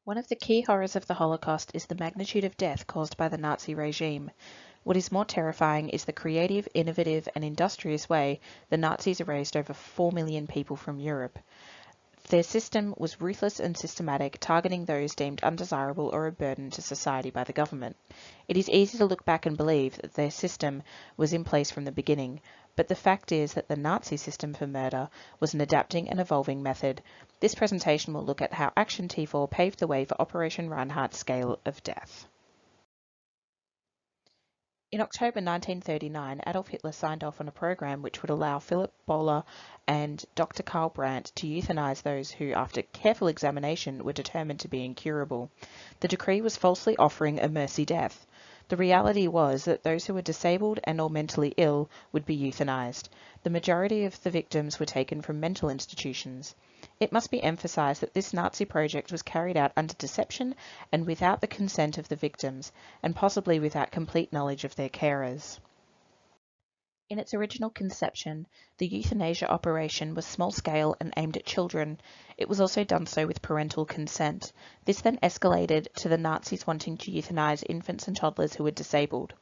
One of the key horrors of the Holocaust is the magnitude of death caused by the Nazi regime. What is more terrifying is the creative, innovative, and industrious way the Nazis erased over 4 million people from Europe. Their system was ruthless and systematic, targeting those deemed undesirable or a burden to society by the government. It is easy to look back and believe that their system was in place from the beginning, but the fact is that the Nazi system for murder was an adapting and evolving method. This presentation will look at how Action T4 paved the way for Operation Reinhardt's scale of death. In October 1939, Adolf Hitler signed off on a program which would allow Philip Bohler and Dr. Karl Brandt to euthanize those who, after careful examination, were determined to be incurable. The decree was falsely offering a mercy death. The reality was that those who were disabled and or mentally ill would be euthanized. The majority of the victims were taken from mental institutions. It must be emphasized that this Nazi project was carried out under deception and without the consent of the victims, and possibly without complete knowledge of their carers. In its original conception, the euthanasia operation was small-scale and aimed at children. It was also done so with parental consent. This then escalated to the Nazis wanting to euthanize infants and toddlers who were disabled.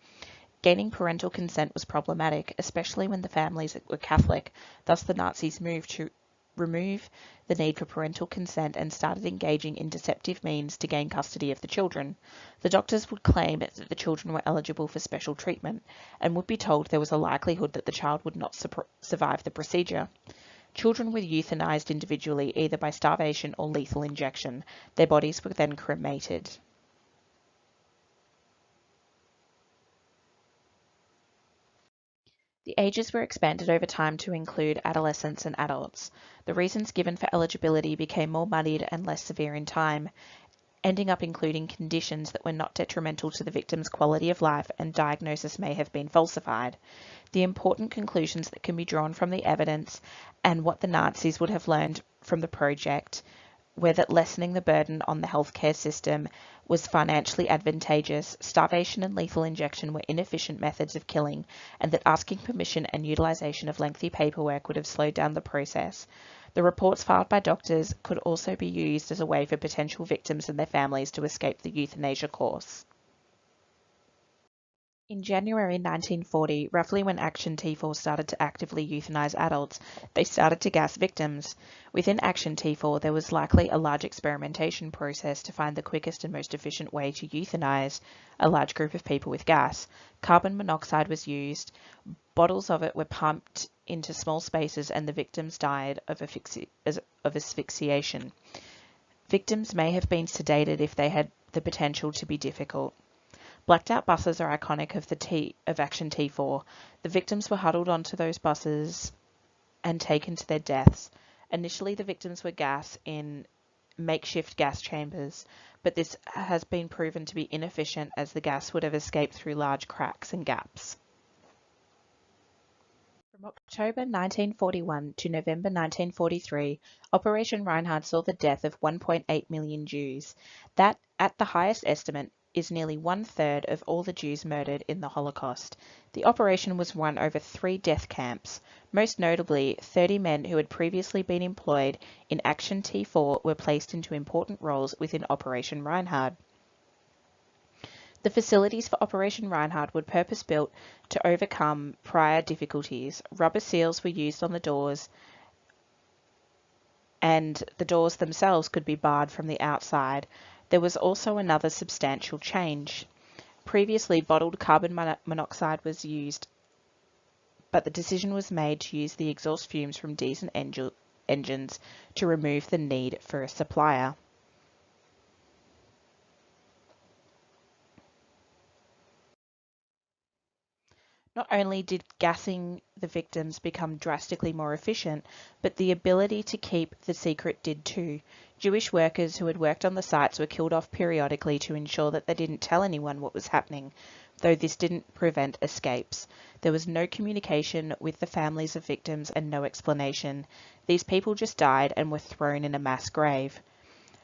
Gaining parental consent was problematic, especially when the families were Catholic. Thus, the Nazis moved to remove the need for parental consent and started engaging in deceptive means to gain custody of the children. The doctors would claim that the children were eligible for special treatment and would be told there was a likelihood that the child would not survive the procedure. Children were euthanized individually either by starvation or lethal injection. Their bodies were then cremated. The ages were expanded over time to include adolescents and adults. The reasons given for eligibility became more muddied and less severe in time, ending up including conditions that were not detrimental to the victim's quality of life, and diagnosis may have been falsified. The important conclusions that can be drawn from the evidence and what the Nazis would have learned from the project were that lessening the burden on the healthcare system was financially advantageous, starvation and lethal injection were inefficient methods of killing, and that asking permission and utilization of lengthy paperwork would have slowed down the process. The reports filed by doctors could also be used as a way for potential victims and their families to escape the euthanasia course. In January 1940, roughly when Action T4 started to actively euthanize adults, they started to gas victims. Within Action T4, there was likely a large experimentation process to find the quickest and most efficient way to euthanize a large group of people with gas. Carbon monoxide was used, bottles of it were pumped into small spaces, and the victims died of asphyxiation. Victims may have been sedated if they had the potential to be difficult. Blacked out buses are iconic of Action T4. The victims were huddled onto those buses and taken to their deaths. Initially, the victims were gassed in makeshift gas chambers, but this has been proven to be inefficient as the gas would have escaped through large cracks and gaps. From October 1941 to November 1943, Operation Reinhardt saw the death of 1.8 million Jews. That, at the highest estimate, is nearly 1/3 of all the Jews murdered in the Holocaust. The operation was run over 3 death camps. Most notably, 30 men who had previously been employed in Action T4 were placed into important roles within Operation Reinhardt. The facilities for Operation Reinhardt were purpose-built to overcome prior difficulties. Rubber seals were used on the doors, and the doors themselves could be barred from the outside. There was also another substantial change. Previously, bottled carbon monoxide was used, but the decision was made to use the exhaust fumes from diesel engines to remove the need for a supplier. Not only did gassing the victims become drastically more efficient, but the ability to keep the secret did too. Jewish workers who had worked on the sites were killed off periodically to ensure that they didn't tell anyone what was happening, though this didn't prevent escapes. There was no communication with the families of victims and no explanation. These people just died and were thrown in a mass grave.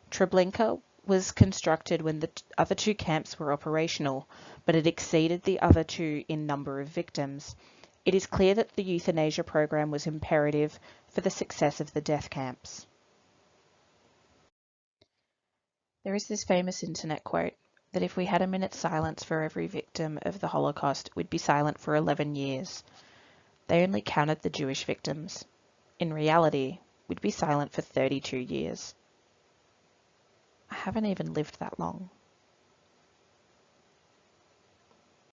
Treblinka was constructed when the other 2 camps were operational, but it exceeded the other 2 in number of victims. It is clear that the euthanasia program was imperative for the success of the death camps. There is this famous internet quote that if we had a minute's silence for every victim of the Holocaust, we'd be silent for 11 years. They only counted the Jewish victims. In reality, we'd be silent for 32 years. I haven't even lived that long.